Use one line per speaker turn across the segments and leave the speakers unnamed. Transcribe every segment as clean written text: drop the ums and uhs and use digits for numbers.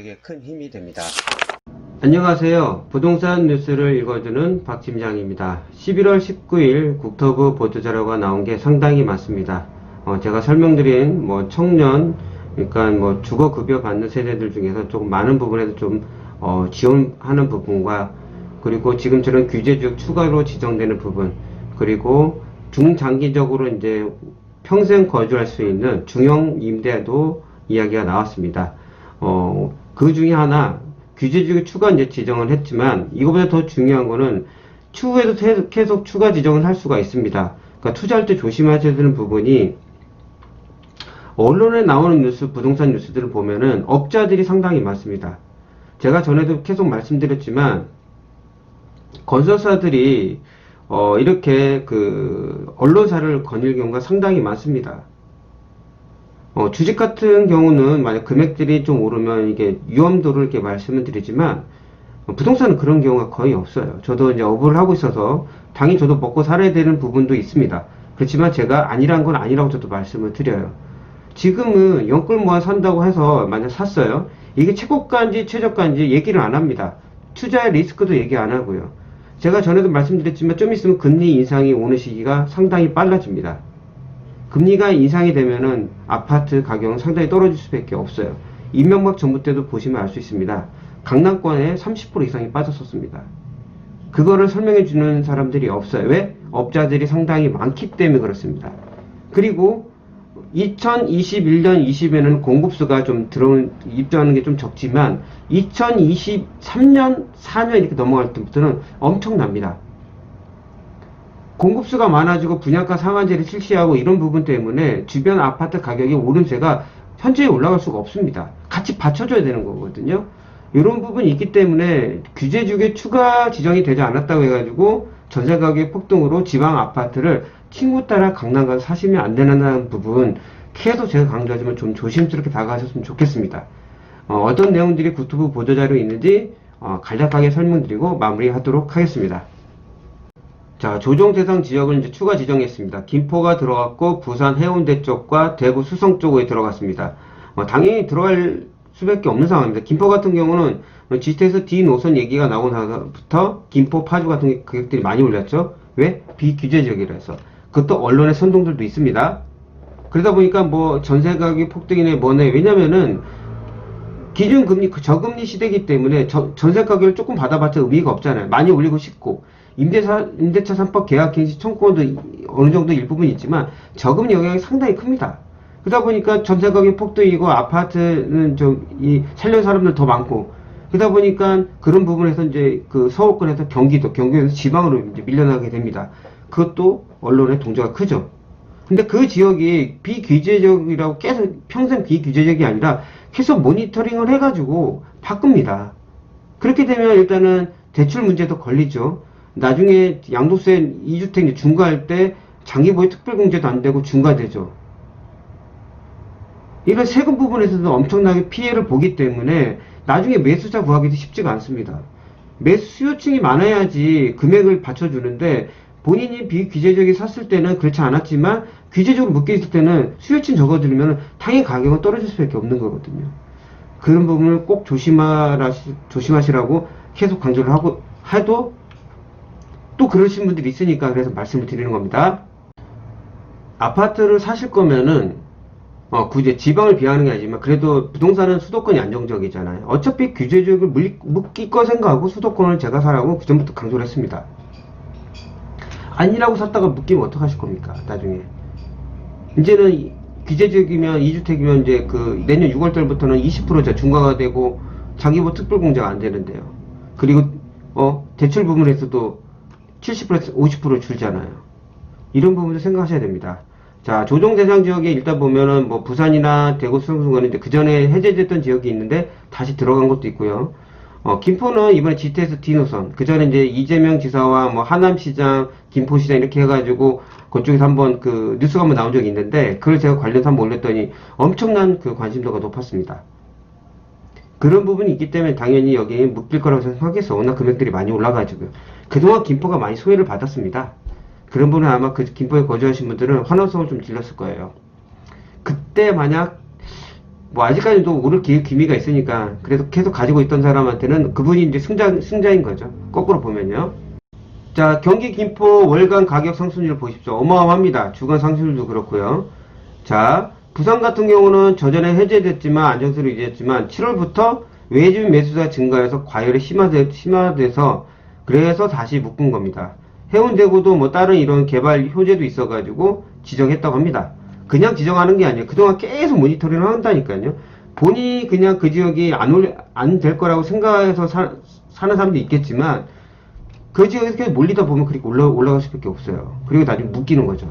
저에게 큰 힘이 됩니다.
안녕하세요. 부동산 뉴스를 읽어주는 박 팀장입니다. 11월 19일 국토부 보도자료가 나온 게 상당히 많습니다. 제가 설명드린 청년, 그러니까 주거급여 받는 세대들 중에서 조금 많은 부분에서 좀 지원하는 부분과, 그리고 지금처럼 규제적 추가로 지정되는 부분, 그리고 중장기적으로 이제 평생 거주할 수 있는 중형 임대도 이야기가 나왔습니다. 그 중에 하나, 규제적인 추가 이제 지정을 했지만, 이거보다 더 중요한 거는 추후에도 계속 추가 지정을 할 수가 있습니다. 그러니까 투자할 때 조심하셔야 되는 부분이, 언론에 나오는 뉴스, 부동산 뉴스들을 보면은 업자들이 상당히 많습니다. 제가 전에도 계속 말씀드렸지만, 건설사들이 이렇게 언론사를 거닐 경우가 상당히 많습니다. 주식 같은 경우는 만약 금액들이 좀 오르면 이게 위험도를 이렇게 말씀을 드리지만, 부동산은 그런 경우가 거의 없어요. 저도 이제 업을 하고 있어서 당연히 저도 먹고 살아야 되는 부분도 있습니다. 그렇지만 제가 아니란 건 아니라고 저도 말씀을 드려요. 지금은 연끌 모아 산다고 해서 만약 샀어요. 이게 최고가인지 최저가인지 얘기를 안 합니다. 투자의 리스크도 얘기 안 하고요. 제가 전에도 말씀드렸지만 좀 있으면 금리 인상이 오는 시기가 상당히 빨라집니다. 금리가 인상이 되면은 아파트 가격은 상당히 떨어질 수밖에 없어요. 이명박 정부 때도 보시면 알 수 있습니다. 강남권에 30% 이상이 빠졌었습니다. 그거를 설명해 주는 사람들이 없어요. 왜? 업자들이 상당히 많기 때문에 그렇습니다. 그리고 2021년, 20에는 공급수가 좀 입주하는 게 좀 적지만 2023년, 4년 이렇게 넘어갈 때부터는 엄청납니다. 공급수가 많아지고 분양가 상한제를 실시하고 이런 부분 때문에 주변 아파트 가격의 오름세가 현저히 올라갈 수가 없습니다. 같이 받쳐줘야 되는 거거든요. 이런 부분이 있기 때문에 규제주에 추가 지정이 되지 않았다고 해가지고 전세 가격 폭등으로 지방 아파트를 친구 따라 강남 가서 사시면 안 되는 부분 계속 제가 강조하지만 좀 조심스럽게 다가가셨으면 좋겠습니다. 어떤 내용들이 국토부 보도자료에 있는지 간략하게 설명드리고 마무리하도록 하겠습니다. 자, 조정 대상 지역을 이제 추가 지정했습니다. 김포가 들어갔고 부산 해운대 쪽과 대구 수성 쪽에 들어갔습니다. 당연히 들어갈 수밖에 없는 상황입니다. 김포 같은 경우는 GT에서 D 노선 얘기가 나오고 나서부터 김포 파주 같은 가격들이 많이 올랐죠. 왜? 비규제 지역이라서. 그것도 언론의 선동들도 있습니다. 그러다 보니까 전세 가격 폭등이네 뭐네. 왜냐면은 기준금리 저금리 시대이기 때문에 전세 가격을 조금 받아봤자 의미가 없잖아요. 많이 올리고 싶고. 임대차 3법 계약갱신 청구권도 어느 정도 일부분 있지만 저금리 영향이 상당히 큽니다. 그러다 보니까 전세 가격 폭등이고 아파트는 살려는 사람들 더 많고, 그러다 보니까 그런 부분에서 이제 서울권에서 경기도에서 지방으로 이제 밀려나게 됩니다. 그것도 언론의 동조가 크죠. 근데 그 지역이 비규제적이라고 계속 평생 비규제적이 아니라 계속 모니터링을 해가지고 바꿉니다. 그렇게 되면 일단은 대출 문제도 걸리죠. 나중에 양도세 2주택 중과할 때 장기보유 특별공제도 안 되고 중과되죠. 이런 세금 부분에서도 엄청나게 피해를 보기 때문에 나중에 매수자 구하기도 쉽지가 않습니다. 매수 수요층이 많아야지 금액을 받쳐주는데 본인이 비규제적이 샀을 때는 그렇지 않았지만 규제적으로 묶여 있을 때는 수요층 적어들면 당연히 가격은 떨어질 수밖에 없는 거거든요. 그런 부분을 꼭 조심하시라고 계속 강조를 하고 해도 또 그러신 분들이 있으니까 그래서 말씀을 드리는 겁니다. 아파트를 사실 거면은 굳이 지방을 비하하는 게 아니지만 그래도 부동산은 수도권이 안정적이잖아요. 어차피 규제적을 묶일 거 생각하고 수도권을 제가 사라고 그전부터 강조를 했습니다. 아니라고 샀다가 묶이면 어떡하실 겁니까? 나중에 이제는 규제적이면 2주택이면 이제 내년 6월달부터는 20% 중과가 되고 장기보유 특별공제가 안 되는데요. 그리고 대출 부분에서도 70%에서 50% 줄잖아요. 이런 부분도 생각하셔야 됩니다. 자, 조정 대상 지역에 일단 보면은 부산이나 대구 수성구는 이제 그 전에 해제됐던 지역이 있는데 다시 들어간 것도 있고요. 김포는 이번에 GTS D 노선, 그 전에 이제 이재명 지사와 하남시장, 김포시장 이렇게 해가지고 그쪽에서 한번 뉴스가 한번 나온 적이 있는데 그걸 제가 관련해서 한번 올렸더니 엄청난 관심도가 높았습니다. 그런 부분이 있기 때문에 당연히 여기에 묶일 거라고 생각해서 워낙 금액들이 많이 올라가지고요. 그동안 김포가 많이 소외를 받았습니다. 그런 분은 아마 김포에 거주하신 분들은 환호성을 좀 질렀을 거예요. 그때 만약 뭐 아직까지도 오를 기미가 있으니까 그래도 계속 가지고 있던 사람한테는 그분이 이제 승자인 거죠. 거꾸로 보면요. 자, 경기 김포 월간 가격 상승률 보십시오. 어마어마합니다. 주간 상승률도 그렇고요. 자, 부산 같은 경우는 저전에 해제됐지만 안정세로 유지했지만 7월부터 외주 매수가 증가해서 과열이 심화돼서 그래서 다시 묶은 겁니다. 해운대구도 뭐 다른 이런 개발 효제도 있어가지고 지정했다고 합니다. 그냥 지정하는 게 아니에요. 그동안 계속 모니터링을 한다니까요. 본인이 그냥 그 지역이 안 될 거라고 생각해서 사는 사람도 있겠지만 그 지역에서 계속 몰리다 보면 그렇게 올라갈 수밖에 없어요. 그리고 나중에 묶이는 거죠.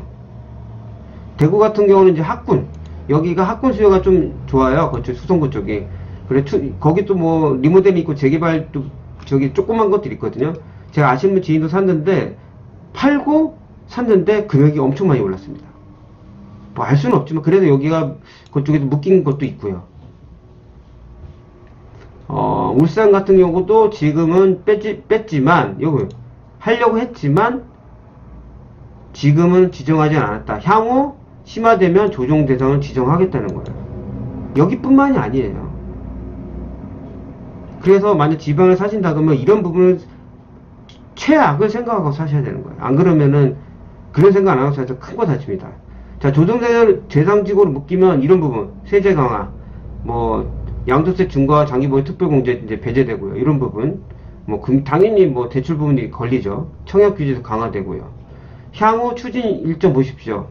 대구 같은 경우는 이제 학군, 여기가 학군 수요가 좀 좋아요. 그쪽 수성구 쪽이. 그래, 거기 또 뭐 리모델이 있고 재개발도 저기 조그만 것들이 있거든요. 제가 아시는 지인도 샀는데 팔고 샀는데 금액이 엄청 많이 올랐습니다. 뭐 알 수는 없지만 그래도 여기가 그쪽에도 묶인 것도 있고요. 울산 같은 경우도 지금은 뺐지만 여기 하려고 했지만 지금은 지정하지 않았다. 향후 심화되면 조정 대상을 지정하겠다는 거예요. 여기뿐만이 아니에요. 그래서 만약 지방을 사신다 그러면 이런 부분을 최악을 생각하고 사셔야 되는 거예요. 안 그러면은 그런 생각 안 하고 사서 큰 거 다칩니다. 자, 조정 대상지구로 묶이면 이런 부분 세제 강화, 뭐 양도세 중과 장기보유 특별공제 이제 배제되고요. 이런 부분 뭐 당연히 뭐 대출 부분이 걸리죠. 청약 규제도 강화되고요. 향후 추진 일정 보십시오.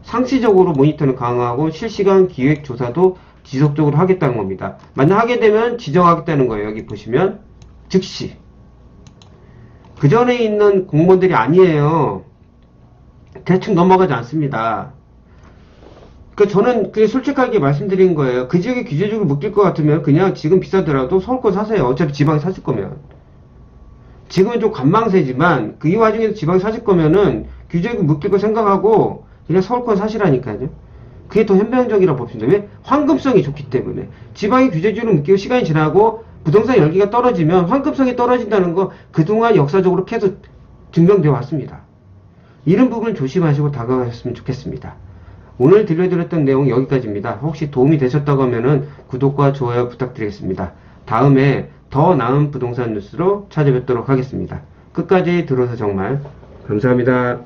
상시적으로 모니터링 강화하고 실시간 기획 조사도 지속적으로 하겠다는 겁니다. 만약 하게 되면 지정하겠다는 거예요. 여기 보시면 즉시. 그 전에 있는 공무원들이 아니에요. 대충 넘어가지 않습니다. 저는 그냥 솔직하게 말씀드린 거예요. 그 지역에 규제적으로 묶일 것 같으면 그냥 지금 비싸더라도 서울권 사세요. 어차피 지방에 사실 거면. 지금은 좀 관망세지만 이 와중에도 지방에 사실 거면은 규제적으로 묶일 거 생각하고 그냥 서울권 사시라니까요. 그게 더 현명적이라고 봅니다. 왜? 황금성이 좋기 때문에. 지방이 규제적으로 묶이고 시간이 지나고 부동산 열기가 떨어지면 황금성이 떨어진다는 거 그동안 역사적으로 계속 증명되어 왔습니다. 이런 부분 조심하시고 다가가셨으면 좋겠습니다. 오늘 들려드렸던 내용 여기까지입니다. 혹시 도움이 되셨다고 하면은 구독과 좋아요 부탁드리겠습니다. 다음에 더 나은 부동산 뉴스로 찾아뵙도록 하겠습니다. 끝까지 들어서 정말 감사합니다.